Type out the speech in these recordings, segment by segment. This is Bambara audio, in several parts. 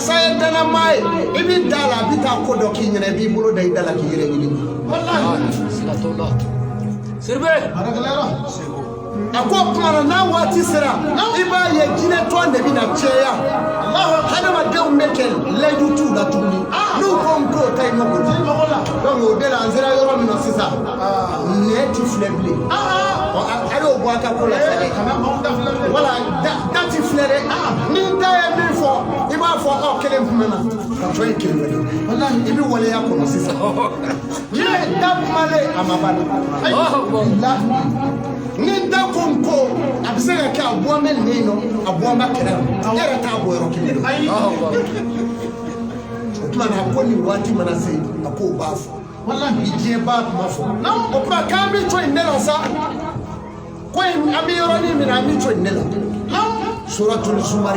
Masaya dana mai ibi dala bita ko do ki nyene bi bulu day dala ki yere ni wallahi sallallahu sirbe barakallahu ako kuma na wati sira iba ye jine to ande bi na cheya Allah hada ma de umeke leju tu la tuni no kongo tay mako donc o de la anzira yoro mi no sisa ne ti fleble alo bo aka ko la sele wala da ti flere ni da e bi fo iba fo o kele mfumana ka to e kele wala wallahi ibi wala ya ko no sisa ye da male amabana Allah ni da konko abisega ka abo mel nino abo ma kera era ta abo ro kile otuma na ko ni wati mana sei ako bafu wallahi je ba ma fo na o pa ka mi to indela sa ko ami ro ni mi na mi to indela suratul zumar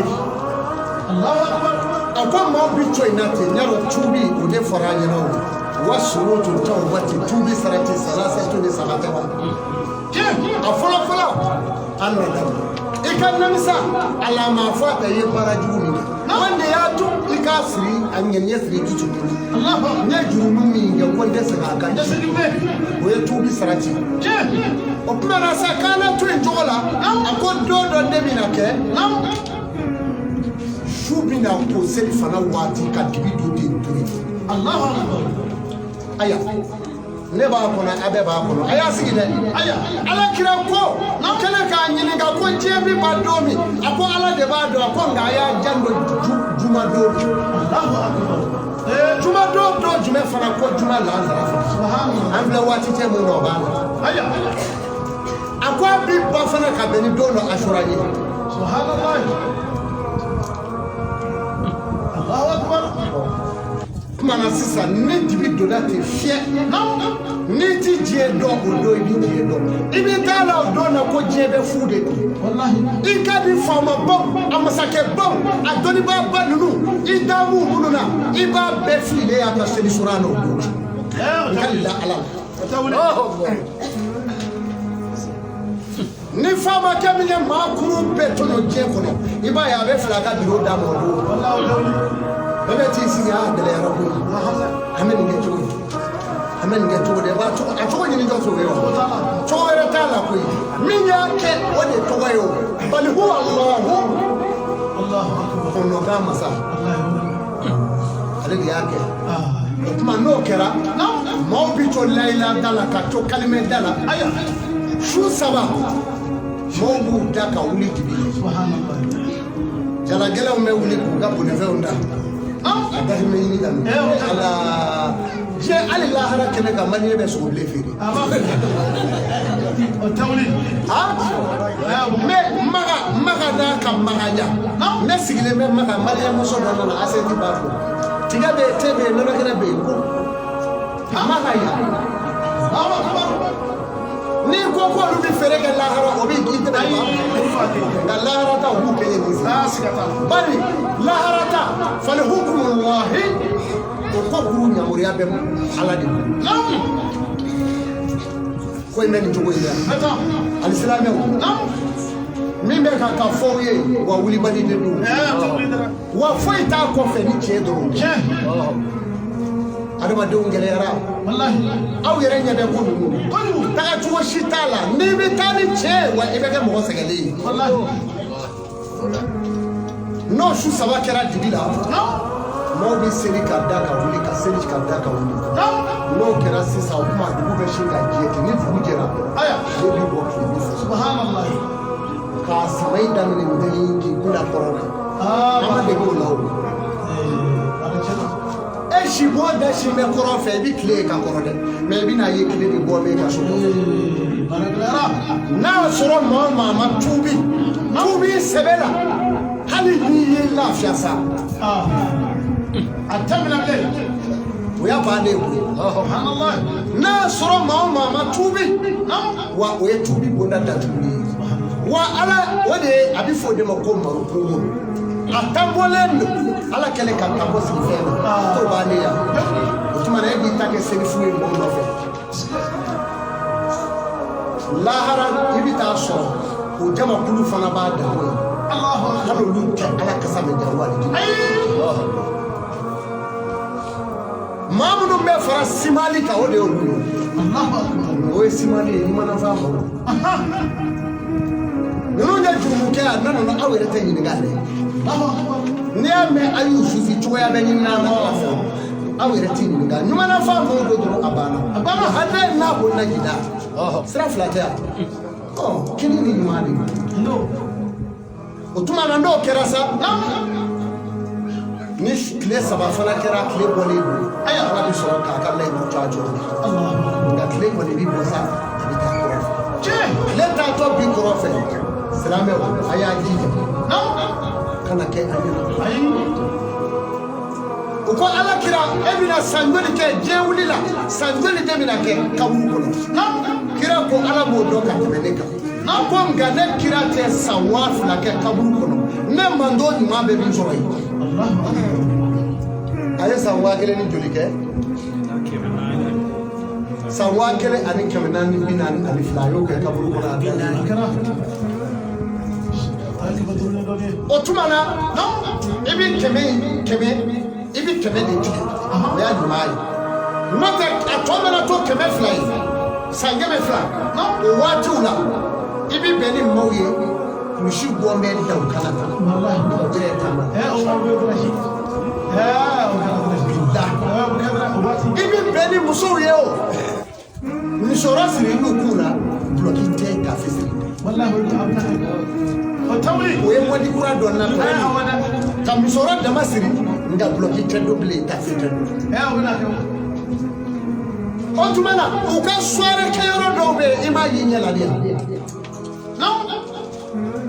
Allahu akbar ako mo bi to inate nyaro tubi o de faranya no wa suratul tawbati tubi sarati salasatu ni sabatawa afolo folo anada ikanamisa ala mafata ye baraju mi wanda ya tu ikasri anyen yesri tutu Allah ne jurumu mi ya wanda saka kan o ye tubi sarati o kuma na sakana tu njola akodo do de binake shubina ko sel fana wati ka dibido de turi Allah aya ne ba kono abe ba kono aya sigide aya ala kira ko na kala ka nyini ga ko jebi ba domi ako ala de ba do ko nga ya jando juma do Allahu akbar juma do jume fara ko juma la subhanallah amla wati te mo no ba aya ako bi ba fana ka beni do no ashura ni subhanallah Allahu akbar mana sisa ne dibi do da te fie ni ti je do odo ibi je do ibi tala do na ko je be fude wallahi ika di fama bom amasake bom adoni ba banunu idamu mununa iba be file ya ta seli surano do kala ala ni fama kamile makuru betono je kono iba ya be flaga biro da mo do wallahi bebe ti si ya de la rabu amen nge to de ba to a to ni do so we o to era ta la ko mi ya ke o de to wa yo bal huwa Allah ono ga masa ale ya ke kuma no kera mo bi to laila dala ka to kalime dala aya shu saba mo bu da ka wuli dibi subhanallah jala gela me wuli ku ga bone fe onda ada me ni dan ala je ali la hara kene ka mani be so ble firi o tawli me maga da ka maganya me sigile me maga mali mo so do na aseti ba ko tiga be tebe no na be ko maga ya ni ko lu bi fere ke la hara o bi kite be ba la hara ta hu ke ni bari la hara ta fal hukmullahi ko guru nyamuriya be ala de ko men to goya al-islamiyya min be ka fo ye wa wuli bani de do wa fo ita ko fe ni che do adama de ngele yara wallahi aw yere nya de ko do ta tuwo shitala ni be tani che wa ibe ke mo segale wallahi no shu saba kera dibila no bi seri ka da ka wuli ka seri ka da ka wuli no kera sisa o kuma dubu be shinga je ke ni fu jera aya de bi bo subhanallah ka samai da ni ndai ki kula korona ama de ko lawo e shi bo da shi me koro fe bi kle ka koro de me bi na ye kle bi bo me ka so na soro mama tubi sebela hali ni lafiya sa atamina le oya ba de subhanallah na soro mama tubi wa oye tubi bonda da tubi wa ala wode abi fo de mako maro ko atambolendo ala kele ka tabo si fe to ba ne ya otuma na bi take se fu e bo no fe lahara ibita so o jama kulu fana ba da Allah hadu lu ala kasame da wali Mamuno me fara simali ka o de olu. O e simali ni mana fa mo. No nya jumu ke a nanu no awere tan yin gale. Ni ame ayu sufi choya be yin na ma fo. Awere tan yin gale. No mana fa mo do do abana. Abana hade na bo na gida. Sira flata. Oh, kini ni mali. No. Otuma na ndo kerasa. Ni kile saba fana kera kile boli aya ala bi so ka ka lay no chajo nga kile boli bi bosa bi ta ko je le ta to bi ko fe salame aya ji no kana ke ayi ko ala kira ebina sanjoli ke je wulila sanjoli de bina ke kawu ko no kira ko ala bo do ka tebeleka na ko ngane kira te sawaf la ke kawu ko no ne mando ni ma be bi so yi aye sawakele ni jolike sawakele ani kemenani binani ali flayo ke kaburu ko na otumana no ibi keme ibi keme de ti ya jumai no te atomana to keme fly sangeme fly no o wati ula ibi beni moye mushi gombe da ukana wallahi no jere tama o ibi beni muso ye o nisora siri nukura bloki te ka fesi wallahi o tawli o e modi kura don na ta misora da masiri nga bloki te double ta fesi o tumana o ka soare kayoro do be ima yinyala dia no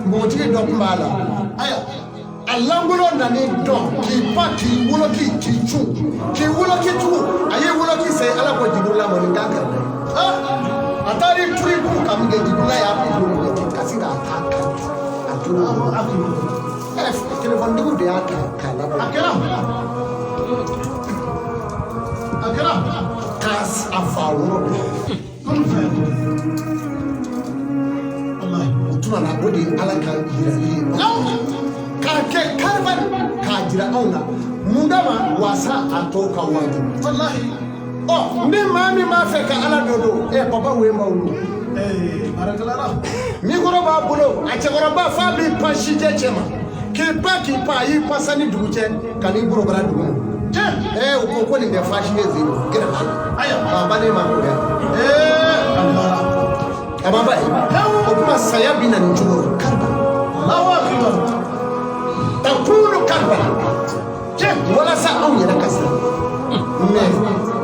motiri do mbala aya alangolo na ni don ki pa ki wulo ki chu ki wulo ki chu aye wulo ki se ala ko jibula mo ni kaka atari tribu kamge jibula ya ko ki kasida ataka aturu telefon digu de aka akira kas afawo tuma na odi ala ka yira ka ke karban ka jira auna mundama wasa atoka waju wallahi ni mami ma fe ka ala dodo papa we mawlu barakallah mi goro ba bulo a che goro ba fa bi pashi je chema ki pa yi pasani duguje kani goro bara dugu je ko ni de fashi ne zero gira aya baba ne ma ko ababa o kuma saya bina ni chuo karba Allahu akbar takunu karba je wala sa au yana kasa me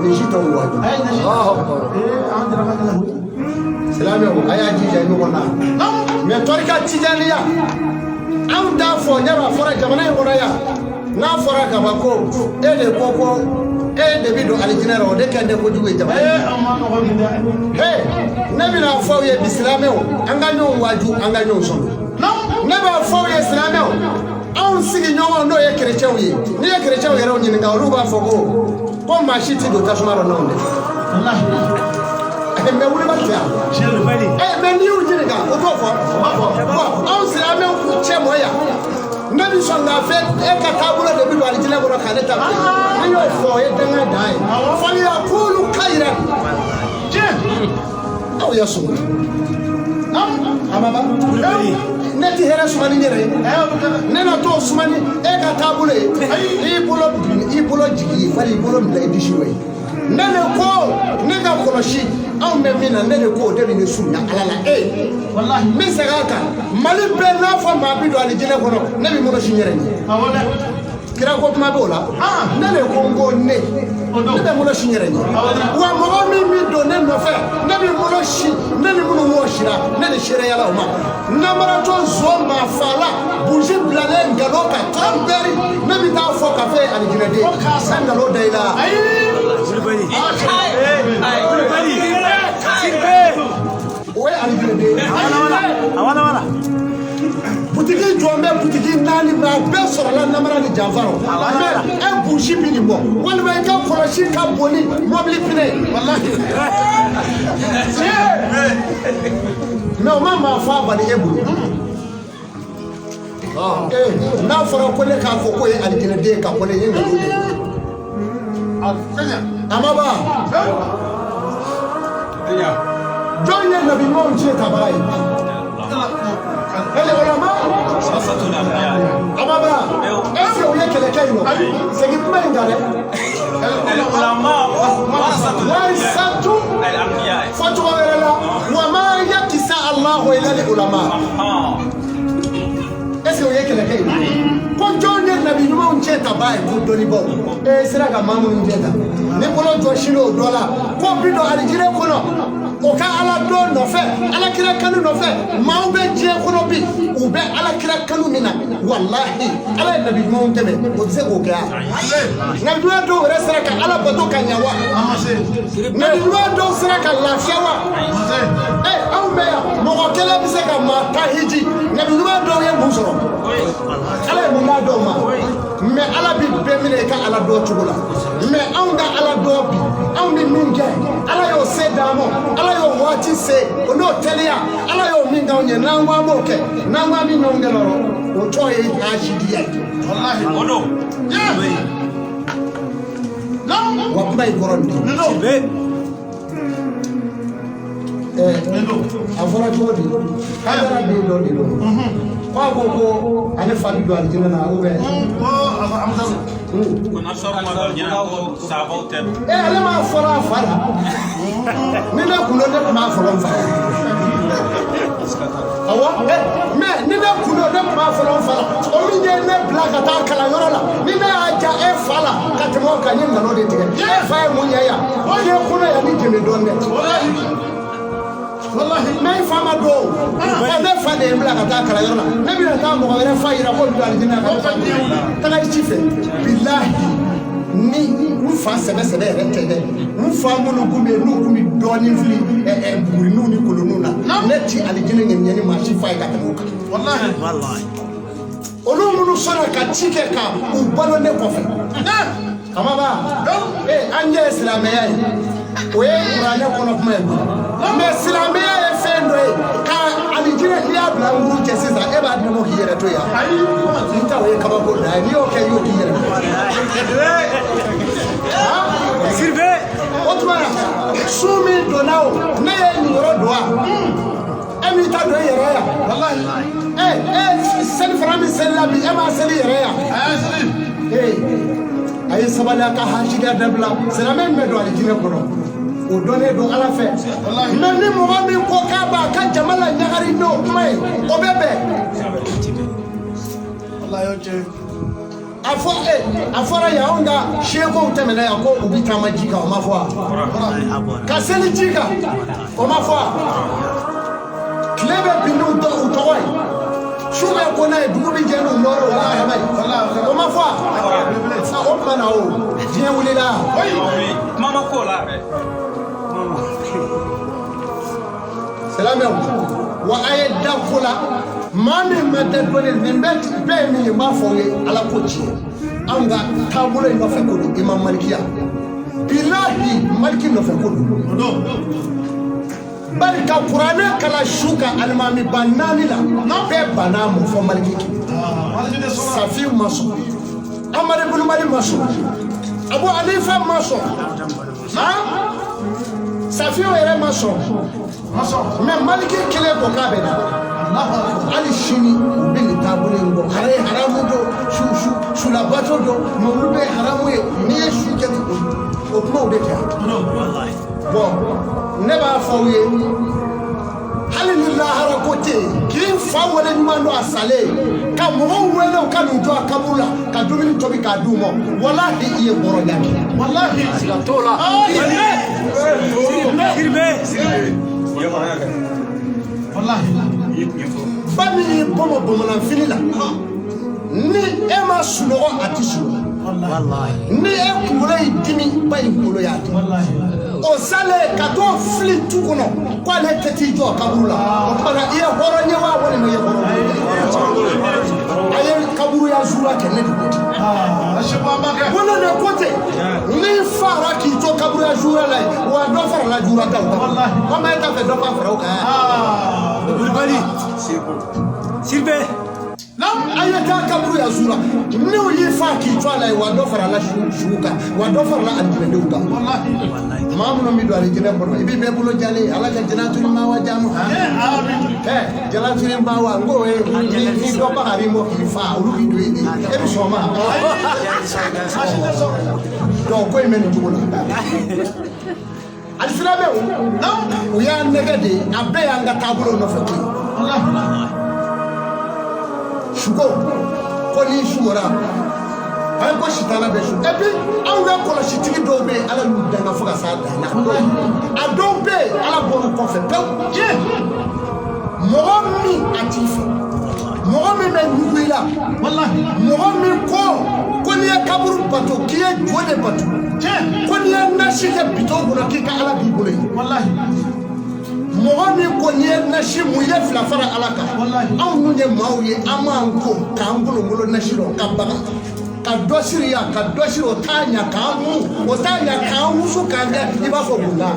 ni jito wadi Allahu akbar andra madala salamu aya jija ni wona me torika tijaniya am da fo nyara fora jamana ngora ya na fora ka bako de koko Davido alijinero de kende ko juwe jaba amma no holinda nabi na fawiye bislameo anganyo waju anganyo so no neba fawiye islameo on sigi nyowo ndo ye chrétien yi ni ye chrétien yero nyi nga ruba fogo ko mashiti do tasumaro no nde wallahi me wuri batia jelo bali me ni ujini ga o fofo on islameo ku chemo ya nabi songa fe ka tabula de bi wali jina goro kale ta ni yo fo ye danga dai fa ya kulu khairan je aw ya sunna amaba neti hera sumani nyere nena to sumani ka tabula i bolo jigi fali bolo mla edishiwe nene ko nega koloshi aw me mina nene ko de ni sunna alala wallahi min sagaka mali be na fa ma bi do ali jine kono nabi mo shi nyere ni awona kira ko kuma be ola nene ko ngo ne nabi mo shi nyere ni wa mo mi do ne no fe nabi mo shi nene mo no shira nene shire yala uma namara to zomba fala buji blale ngalo ka tamberi nabi ta fo cafe ali jine de sangalo daila Awana butiki jombe butiki nani ba be soro la namara ni javaro e bushi bi ni mo wala ba ka koloshi ka boni mobile pine wallahi no mama fa ba ni ebu na fara ko le ka ko ko e alikene de ka ko le yin Amaba. Join the Nabi Mohammed Tabai. Elle est vraiment. Amaba. Est-ce que vous avez quelqu'un? C'est qui peut m'aider? وما يكسى الله إلا العلماء. Est-ce que vous voyez quelqu'un? Quand John est Nabi Mohammed Tabai pour Donibo, et c'est là que Maman nous dit. Ne voulons pas chino dollar. Quand plus de Algérie qu'on a ala don no fait, ala kira kanu no fait, maube je kono bi, ou be ala kira kanu mina. Wallahi, ala Nabi Mohammed tebe, o se ko ga. Nabi Mohammed do resera ka ala bato kanyawa. Nabi Mohammed do sera ka lafiawa. Au be mo ko kele bi se ka mata hiji. Nabi Mohammed do ye musoro. Ala mo ma do ma. Mais ala bi be mine ka ala do chugula. Mais on ga ala do bi, on ni minge. Ala yo se damo, ala yo wati se, ono telia, ala yo minga onye nangwa moke, nangwa mi nongeloro, otoye ashidiya. Wallahi. Ono. Yeah. No. Wakumba ikorondi. No. Afora jodi. Kadara de do. Kwa gogo ane fadi do aljina na ube. Kuna soro ma do nyina ko sabo tem. Ale ma fora fara. Nina kuno de ma fora fara. Awa me nina kuno de ma fora fara. O mi je ne blaga ta kala yoro la. Nina aja e fala katemo kanyi ngalo de tige. E fa e munya ya. O ye kuno ya ni teme do net. Wallahi may fama do ne fa de blaga ta kala yoro la. Ne bi na ta mo ko re fa ira ko do aljina ka ta chife billahi ni ufa sebe retede ufa mono gumi no gumi doni fili buri no ni kolonu na neti alijine nyeni ma shifa ka tamuka wallahi olu munu sona ka chike ka ubalo ne kofe amaba anje islamiya we qur'ana kono kuma me islamiya e fendo ka alijine ya bla nguru kesiza e ba dimo kiyere to ya nta we kaba ko da ni o ke yo kiyere sirve otuma sumi donao ne ni ro doa emi ta do yere ya wallahi sen frami sen labi e ma seli yere ya ay sabala ka hajida dabla c'est la même me do alijine ko o donné do ala fait mais ni mo mi ko ka ba ka jamala nyagari no mai o bebe wallahi oje afora ya onda sheko utemela ya ko ubita majika o mafwa kaseli jika o mafwa klebe binu do utowai shuba kona dugu bi jenu noro wallahi mai o mafwa sa o mana o je wulila mama ko la Salam wa ayda kula mami madadone nembet be mi ma foye ala kochi anga tabulo ino fe ko imam malikiya billahi maliki no fe ko barka qur'ana kala shuka almami banani la no be banamu fo maliki safi maso amar ibn malik maso abu hanifa maso safi ere maso mais maliki kele ko kabena ali shini bil tabule ngo hare haramu do shu la bato do mawlube haramu ni shu ke o kuma o de ta wallahi bon ne ba fawiye halilillah harakote kin fa wala ni mando asale ka mo wele ka nu do akabula ka dumini tobi ka dumo wallahi iye boro yake wallahi sigatola sirbe wallahi family bomo na finila ni ema sunogo atisu wallahi ni ekule idimi ba ikulo yake wallahi o sale kato fli tukono kwa le teti jo kabula o para iya horonye wa woni me yoro aye kaburu ya zura kene dikoti wala ne kote ni fara ki to kaburu ya zura la wa do fara la zura ta wallahi kama eta fe do fara o ka bali sirbe no ayata kaburu ya zura ne o yi fa ki to ala wa do fara la shuka wa do fara la andine uka wallahi mamuno mi do ali jene bono ibi be bulo jale ala ka janatu ma wa jamu janatu ma wa ngo ni do ba hari mo ki fa ulu bi do yi e bi so ma do ko e men tugo na alfila be o ya negade abe ya nga tabulo no feki wallahi shugo ko ni shugora ay ko shitana be shu ebi an ga ko shitigi do be ala lu danga fuga sa da na ado be ala bo ko fe pe je mo mi atifa mo mi me nuila wallahi mo mi ko ni kaburu bato kiye jode bato je ko ni na shike bito bura ki ka ala bi bule wallahi Mohamed Konye Nashimu Yefla Fara Alaka. Amunye Mauye Amanko Kangulo Mulo Nashiro Kabaga. Kadoshiria Kadoshiro Tanya Kamu Otanya Kamu Sukanga Ibafo Bunda.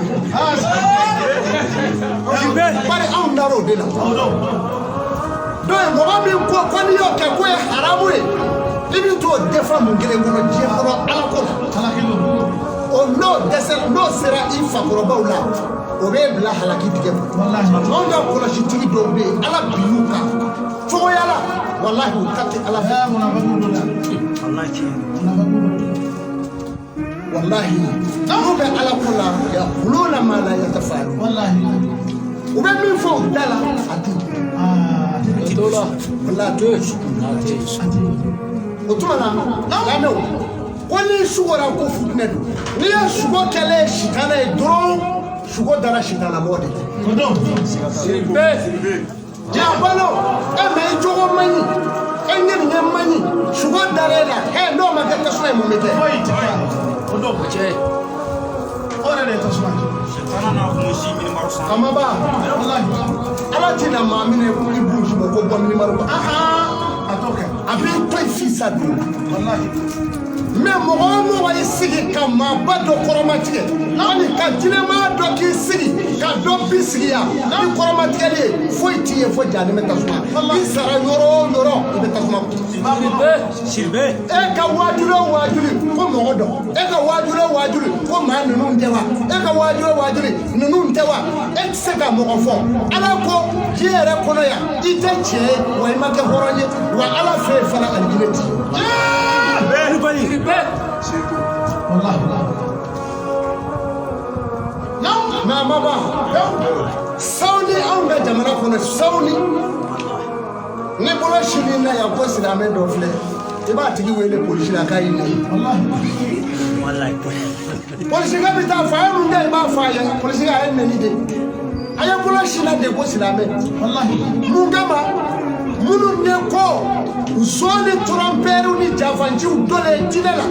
Pare Aundaro Dela. Doe Mohamed Konyo Kakwe Haramwe. Even to a different Mugele Jehoro Alakola. Oh no, there's no Sera Ifa Korobaula. Obe bla halaki dige wallahi onda kola shitigi dobe ala biuka foyala wallahi utati ala ya munafagudola wallahi obe ala kola ya kuluna mala yatafalu wallahi obe min fo dala ati dola wallahi otumana lano woni sugora ko futnedo ni ya sugo kele shitana e dron Shugo dara shitana mode. Sirbe. Jabalo. Eme jogo mani. Enye mani. Shugo dara la. Hey no magata swa mo mete. Odo. Che. Ora le to swa. Shitana na ko shi mini marusa. Amaba. Wallahi. Ala tina ma mine ko ibu shi ko bo mini marusa. Atoka. Abi to fisa du. Wallahi. Mais mon wa isigi kama bado koromatige nani ka jinema do ki sigi ka do bisiya ni koromatige foi tie foi jani metasuma ni sara yoro ibe tasuma sirbe e ka wajuro ko mogodo e ka wajuro ko ma nunu ndewa e ka wajuro nunu ndewa e se ka mogofo ala ko jere kono ya ite che wa imake horonye wa ala fe fala aljineti Wallahi. Na baba. Sauni anga jamana kono sauni. Ne bolo shini na ya ko sira me do fle. E ba tigi wele police la kai ni. Wallahi. Police ga bita fa mu ngai ba fa ya police ga en ni de. Aya bolo shina de ko sira me. Wallahi. Mu gama munu ne ko usoni tromperu ni javanji udole jinela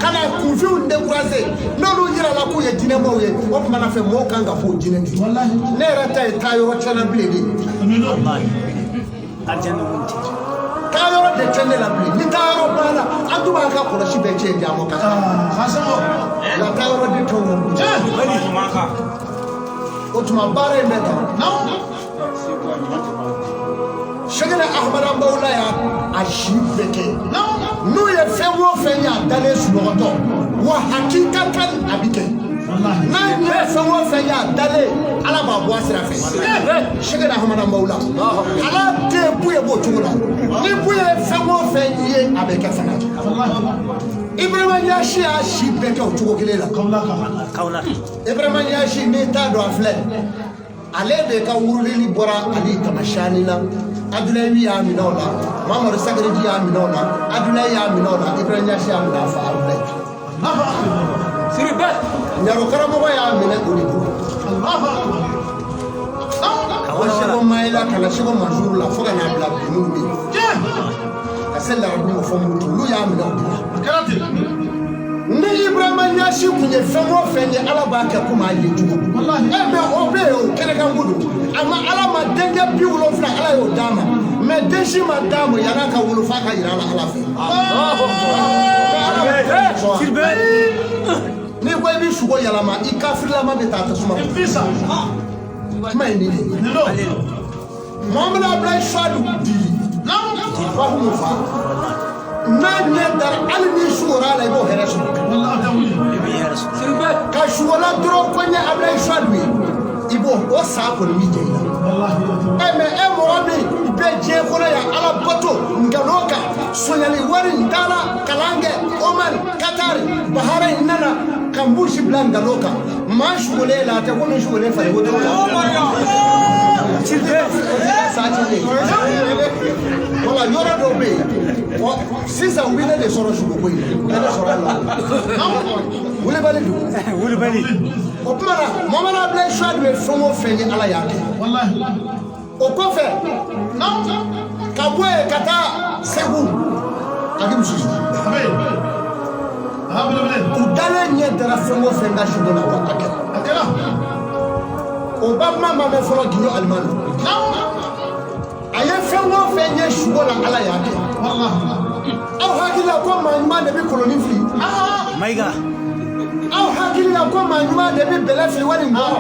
kana kufiu ndekuraze nonu yira la ku ye jinemo ye o kuma na fe mo kanga fo jineti wallahi ne rata e tayo chana bledi wallahi ajana munti tayo de chana bledi ni tayo bana anduba ka ko shi be che jamo ka hasamo la tayo de tongo bali maka o tuma bare meta Shagala Ahmad Ambaula ya ashibeke no ye fewo fenya dale suloto wa hakikatan abike na ye fewo fenya dale ala ba bo asira fe Shagala Ahmad Ambaula ala te buye bo tungula ni buye fewo fenye abeke fana Ibrahim Yashi ashibeke o tugo kilela kaula Ibrahim Yashi ni ta do afle ale de ka wuruli bora ali tamashani na Adulayi ya minola, Mama Sagreji ya minola, Adulayi ya minola, Ibrahim Yashi ya minola fa Adulayi. Siribe, Nyarokara mwa ya mine ulibu. Kawashego maila, kalashego majuru la foga na bila binubi. Asela rabi mfomu tulu ya minola. Ni Ibrahim Yashi kunye femo fenye alaba ke kuma yeju. Ebe obeo kene kangudu. Ama alama denge biulo fla ala yo dama. Me deshi madamu yanaka wulufa ka irala alafi. Sirbe. Ni kwa hivi shugo yalama ikafiri lama betata suma. Visa. Kuma ini. Muhammad Abdullah Shadu di. fahimu fa n'a ɲɛ dara hali ni suwara la i b'o hɛrɛ sɔrɔ ka suwala dɔrɔn ko ɲɛ Ablaye Suwadu ye i b'o o sa kɔni b'i jɛ i la mais e mɔgɔ min bɛ diɲɛ kɔnɔ yan Ala bato nkalon kan sonyali wari ntala kalan kɛ Omar Katari Bahrain nana ka mbusi bila nkalon kan maa suwalen la a tɛ komi suwalen fari ko dɔrɔn wala yɔrɔ dɔw bɛ yen sisan u bɛ ne de sɔrɔ suguko in ne de sɔrɔ la wulibali don wulibali o tuma na Mamadu Ablaye Suwadu ye fɛn o fɛn ye Ala y'a kɛ o kɔfɛ ka bɔ yen ka taa Segu a k'i muso u dalen ɲɛ dara fɛn o fɛn ka sugu la a kɛra o ba kuma ma mɛn fɔlɔ Gindo Alimami a ye fɛn o fɛn ye sugu la Ala y'a kɛ aw hakili la ko maa ɲuman de bɛ koloni fili mayiga aw hakili la ko maa ɲuman de bɛ bɛlɛ fili wali nkɔrɔ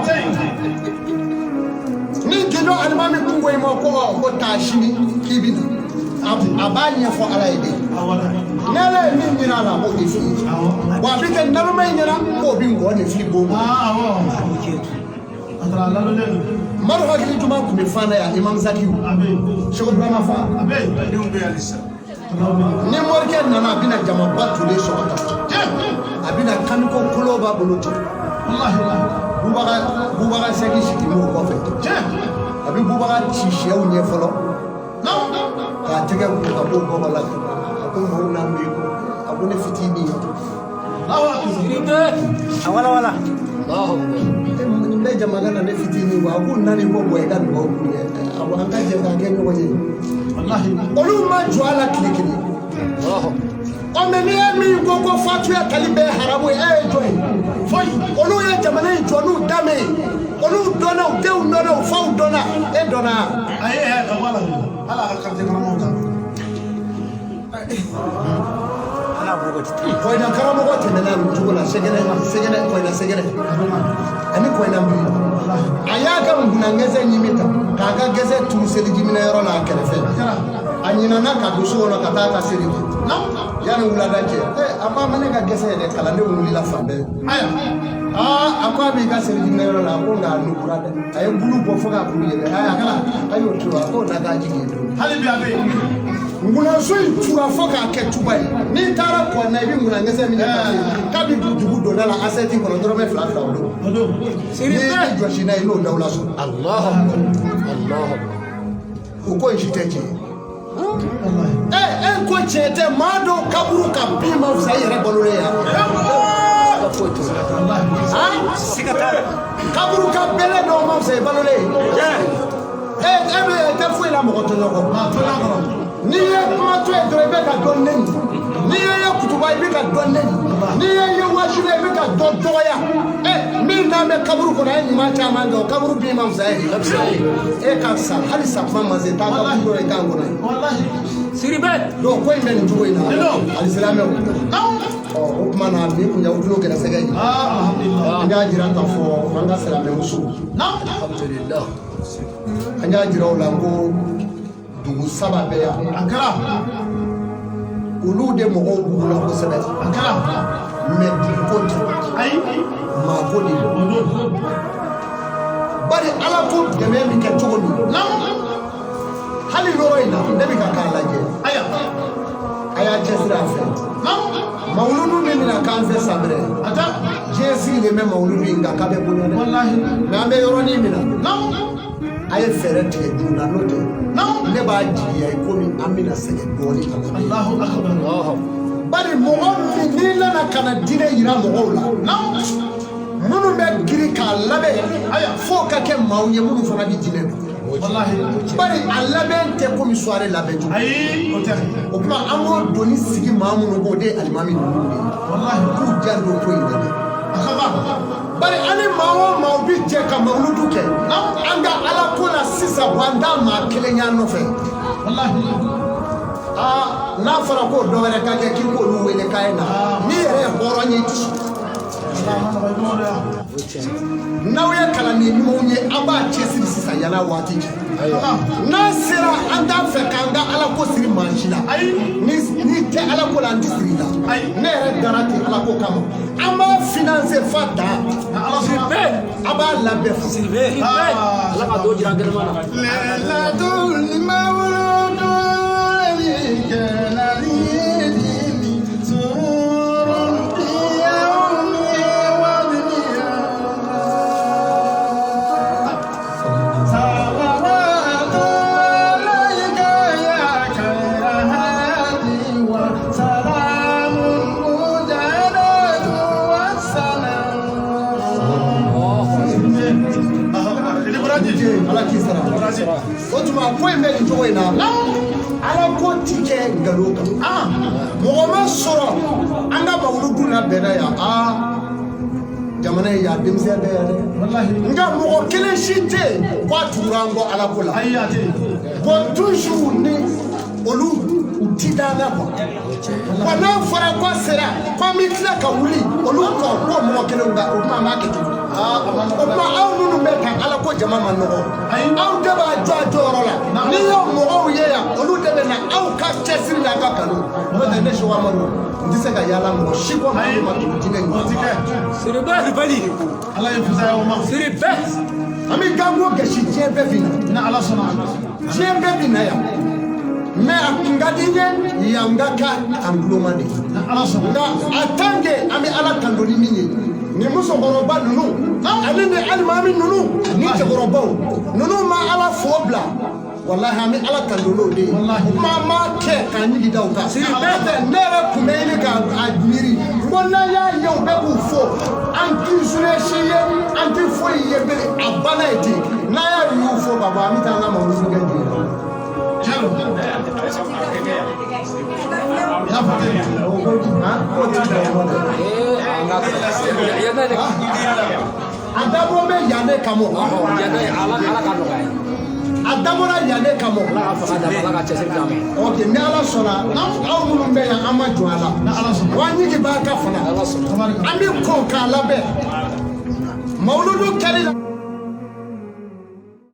ni Gindo Alimami kun ko i ma ko taa sini k'i bi a b'a ɲɛfɔ Ala ye de ne Ala ye min ɲini a la a b'o de fili wa a bɛ kɛ naloma in ɲɛna k'o bɛ nkɔrɔ de fili bon Maro hakili juma kun bɛ fan na yan Imam Zakiyu Seko Burama fa ni morikɛ nana a bɛna jamaba tulen sɔrɔ tan a bɛna kaniko kolo b'a bolo ten Bubaga Seki sigi m'o kɔfɛ a bɛ Bubaga ci sɛw ɲɛ fɔlɔ k'a tɛgɛ ko ka b'o bɔbɔ la a ko maaw n'a bɛ ko a ko ne fitinin a wala wala ne jamana na ne fitinin wa a ko nani ko bɔ i ka dugawu k'u ye a ko an ka jɛ k'a kɛ ɲɔgɔn ye olu ma jɔ a la tile kelen ɔ mais n'i ye min ko Fatuya tali bɛɛ ye haramu ye e ye jɔn ye foyi olu ye jamana in jɔ n'u danbe ye olu dɔnna u denw dɔnna u faw dɔnna e dɔnna ayi wala ala ka karte karamɔgɔ ta Koyna karamɔgɔ tɛmɛna nin cogo la Sɛgɛnɛ Koyna Sɛgɛnɛ ani Koyna Mbili a y'a ka ngunangɛsɛ ɲimi ta k'a ka gɛsɛ turu selijiminɛ yɔrɔ la a kɛrɛfɛ a ɲinana ka don so kɔnɔ ka taa ka seli yanni wulada cɛ a ko a ma ne ka gɛsɛ yɛrɛ kalandenw wulila fan bɛɛ a ko a b'i ka selijiminɛ yɔrɔ la a ko nka a nugura dɛ a ye bulu bɔ fo k'a bulu yɛlɛ a y'o turu a ko na k'a jigin don hali bi a bɛ yen ngunaso in tura fo k'a kɛ tuba ye n'i taara Koyna i bɛ ngunangɛsɛ minɛ k'a bɛ dugu donna la asɛti kɔnɔ dɔrɔmɛ 2 o don n'i y'i jɔsi n'a ye n'o dawula sɔrɔ o ko in si tɛ tiɲɛ e ko tiɲɛ tɛ maa dɔw kaburu ka bin ma fisa i yɛrɛ balolen yan kaburu ka bɛlɛ dɔw ma fisa i balolen e bɛ tɛ foyi la mɔgɔ tɔɲɔ kɔ n'i ye kuma to yen dɔrɔn i bɛ ka dɔn neni n'i ye kutuba i bɛ ka dɔn neni n'i ye wajibi i bɛ ka dɔn dɔgɔya min n'an bɛ kaburu kɔnɔ a ye ɲuman caman kɛ o kaburu bin ma fisa e ka sa hali sa kuma ma se taa kaburu dɔ i kan kɔnɔ Siribe donc ko in bɛ nin cogo in na alisilamɛw o tuma na bi kun y'aw tulo gɛrɛsɛgɛ ye an y'a jira k'a fɔ an ka silamɛmuso an y'a jira o la ko dugu 3 bɛ yan a kɛra olu de mɔgɔw b'u la kosɛbɛ a kɛra mais duguko tɛ ayi maako de bari Ala ko dɛmɛ bɛ kɛ cogo min hali yɔrɔ in na ne bɛ ka k'a lajɛ a y'a cɛsiri a fɛ mawuludu min bɛna k'an fɛ san wɛrɛ diɲɛ sigilen bɛ mawuludu in kan k'a bɛ bonya dɛ mais an bɛ yɔrɔnin min na a ye fɛɛrɛ tigɛ joona n'o tɛ ne b'a jigiya ye komi an bɛna sɛgɛn dɔɔnin a la bari mɔgɔ min n'i nana ka na diinɛ yira mɔgɔw la minnu bɛ girin k'a labɛn fo ka kɛ maaw ye minnu fana bɛ diinɛ dɔn bari a labɛn tɛ komi soirée labɛn cogo o tuma an b'o doni sigi maa minnu k'o de ye alimami ninnu de ye k'u janto ko in na dɛ bari ani maa o maa bɛ jɛ ka mawuludu kɛ an ka Ala ko la sisan bɔ an t'a maa kelen y'a nɔfɛ n'a fɔra ko dɔ wɛrɛ ka kɛ k'i k'olu wele k'a ye na n'i yɛrɛ ye hɔrɔn ye n'aw ye kalanni ɲumanw ye an b'a cɛsiri sisan yala waati cɛ n'an sera an t'a fɛ k'an ka alako siri mansi la ni tɛ alako la an tɛ siri la ne yɛrɛ dara ten alako kama an b'a financer fa dan a b'a labɛn fa ala ka dɔ jira gɛlɛma na o tuma ko in bɛ nin cogo in na ala ko ti kɛ nkalon kan mɔgɔ ma sɔrɔ an ka mawuludu labɛnna yan jamana in yan denmisɛn bɛɛ yan dɛ nka mɔgɔ kelen si tɛ yen k'a tugura an kɔ ala ko la bon toujours ni olu u ti d'an na quoi wa n'a fɔra ko sera k'an bɛ tila ka wuli olu kɔ ko mɔgɔ kelen ka o tuma an b'a kɛ cogo o tuma aw minnu bɛ ka ala ko jama ma nɔgɔ aw de b'a jɔ a jɔyɔrɔ la ni y'o mɔgɔw ye yan olu de bɛ na aw ka cɛsiri n'a ka kanu n'o tɛ ne Seku Amadu n tɛ se ka yaala mɔgɔ si kɔ ma tugu jinɛ in siribe ribali ala ye fisaya o ma siribe an bɛ gango gasi diɲɛ bɛɛ bi na ala sɔnna diɲɛ bɛɛ bi na yan mais a kun ka di n ye yan ka kɛ an guloma de nka en tant que an bɛ ala tanto ni min ye ni musokɔrɔba ninnu ani ni alimami ninnu ni cɛkɔrɔbaw ninnu ma ala fo bila wallahi an bɛ ala tanto n'o de ye kuma ma kɛ k'a ɲigi da o kan ne yɛrɛ kun bɛ ɲini k'a miiri n ko n'an y'a ye u bɛ k'u fo an t'i suɲɛsi ye an tɛ foyi ye bilen a banna ye ten n'an y'a y'u fo ka bɔ an bɛ taa an ka mawuludu kɛ ten a dabɔra bɛ yan de kama a dabɔra yan de kama ok ni ala sɔnna aw minnu bɛ yan an ma jɔ a la wa ɲigi b'a ka fana an bɛ kɔn k'a labɛn mawuludu kɛli la